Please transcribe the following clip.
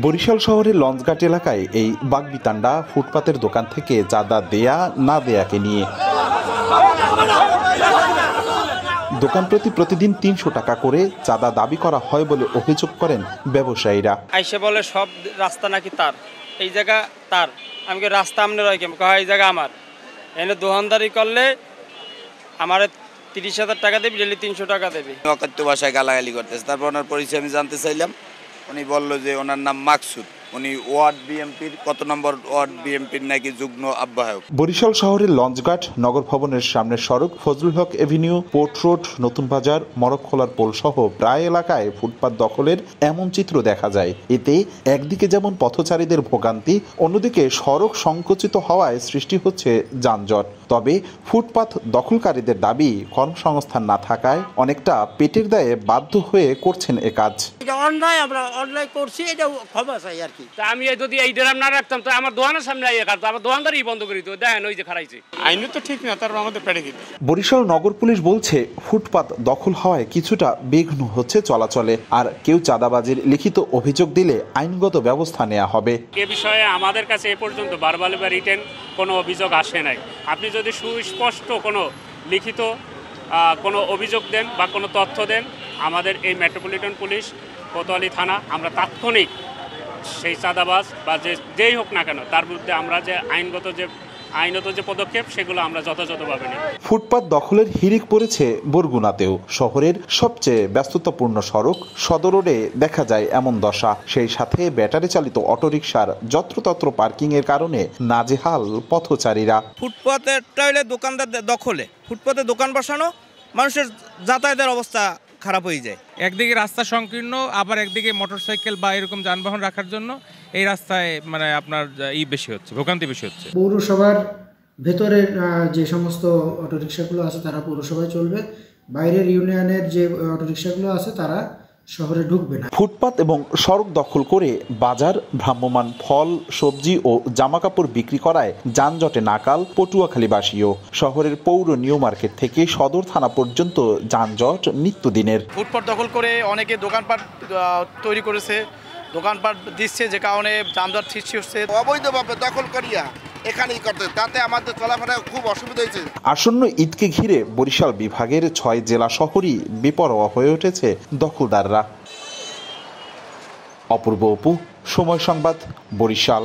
বরিশাল শহরের লঞ্চঘাট এলাকায় এই বাগবিতান্ডা ফুটপাতের দোকান থেকে চাঁদা দেয়া না দেয়াকে নিয়ে দোকান প্রতি প্রতিদিন ৩০০ টাকা করে চাঁদা দাবি করা হয় বলে অভিযোগ করেন ব্যবসায়ীরা। আইসে বলে সব রাস্তা নাকি তার, এই জায়গা তার। আমি রাস্তা আমনে রয় কেমন এই জায়গা আমার, এনে দোকানদারি করলে আমার ৩০,০০০ টাকা দেবে, ডেলি ৩০০ টাকা দেবে। অকাত্য ভাষায় গালাগালি করতেছে। তারপর ওনার পরিচয় আমি জানতে চাইলাম, উনি বললো যে ওনার নাম মাকসুদ, উনি ওয়ার্ড বিএমপির কত নম্বর ওয়ার্ড বিএমপির নাকি যুগ্ম আহ্বায়ক। বরিশাল শহরের লঞ্চঘাট, নগর ভবনের সামনের সড়ক, ফজলুল হক এভিনিউ, পোর্ট রোড, নতুন বাজার, মরকখোলার পোল সহ প্রায় এলাকায় ফুটপাত দখলের এমন চিত্র দেখা যায়। এতে একদিকে যেমন পথচারীদের ভোগান্তি, অন্যদিকে সড়ক সংকুচিত হওয়ায় সৃষ্টি হচ্ছে যানজট। তবে ফুটপাত দখলকারীদের দাবি, কর্মসংস্থান না থাকায় অনেকটা পেটের দায়ে বাধ্য হয়ে করছেন এ কাজ। আমরা অন্যায় করছি, এটা ক্ষমা চাই আর কি। আমি যদি এই ড্রাম না রাখতাম তো আমার দোকানের সামনে আইয়া কাটতো, আমার দোকানদারই বন্ধ করে দিত। দেখেন ওই যে খারাইছে, আইনও তো ঠিক না, তারপর আমাদের পেটে গিয়ে। বরিশাল নগর পুলিশ বলছে ফুটপাত দখল হওয়ায় কিছুটা বিঘ্ন হচ্ছে চলাচলে, আর কেউ চাঁদাবাজির লিখিত অভিযোগ দিলে আইনগত ব্যবস্থা নেওয়া হবে। এ বিষয়ে আমাদের কাছে এ পর্যন্ত ভার্বাল বা রিটেন কোনো অভিযোগ আসে নাই। আপনি যদি সুস্পষ্ট কোনো লিখিত কোনো অভিযোগ দেন বা কোনো তথ্য দেন, আমাদের এই মেট্রোপলিটন পুলিশ কোতোয়ালি থানা, আমরা তাৎক্ষণিক সেই চাঁদাবাজ বা যেই হোক না কেন তার বিরুদ্ধে আমরা যে আইনত যে পদক্ষেপ সেগুলো আমরা যথাযথভাবে নিই। ফুটপাত দখলের হিড়িক পড়েছে বরগুনাতেও। শহরের সবচেয়ে ব্যস্ততাপূর্ণ সড়ক সদর রোডে দেখা যায় এমন দশা। সেই সাথে ব্যাটারি চালিত অটোরিকশার যত্রতত্র পার্কিং এর কারণে নাজেহাল পথচারীরা। ফুটপাতের টাইলে দোকানদার দখলে, ফুটপাতে দোকান বসানো, মানুষের যাতায়াতের অবস্থা খারাপ হয়ে যায়। একদিকে রাস্তা সংকীর্ণ, আবার একদিকে মোটরসাইকেল বা এরকম যানবাহন রাখার জন্য এই রাস্তায় মানে আপনার বেশি হচ্ছে, ভোগান্তি বেশি হচ্ছে। পৌরসভার ভেতরের যে সমস্ত অটোরিকশাগুলো আছে তারা পৌরসভায় চলবে, বাইরের ইউনিয়নের যে অটোরিকশাগুলো আছে তারা শহরে ঢুকবে না। ফুটপাত এবং সড়ক দখল করে বাজার, ভ্রাম্যমাণ ফল, সবজি ও জামাকাপড় বিক্রি করায় যানজটে নাকাল পটুয়াখালীবাসীও। শহরের পৌর নিউ মার্কেট থেকে সদর থানা পর্যন্ত যানজট নিত্যদিনের। ফুটপাত দখল করে অনেকে দোকানপাট তৈরি করেছে, দোকানপাট দিচ্ছে, যে কারণে যানজট সৃষ্টি হচ্ছে। অবৈধভাবে দখল করিয়া এখানেই করতে, তাতে আমাদের চলাফেরা খুব অসুবিধা হয়েছে। আসন্ন ঈদকে ঘিরে বরিশাল বিভাগের ৬ জেলা শহরই বেপরোয়া হয়ে উঠেছে দখলদাররা। অপূর্ব অপু, সময় সংবাদ, বরিশাল।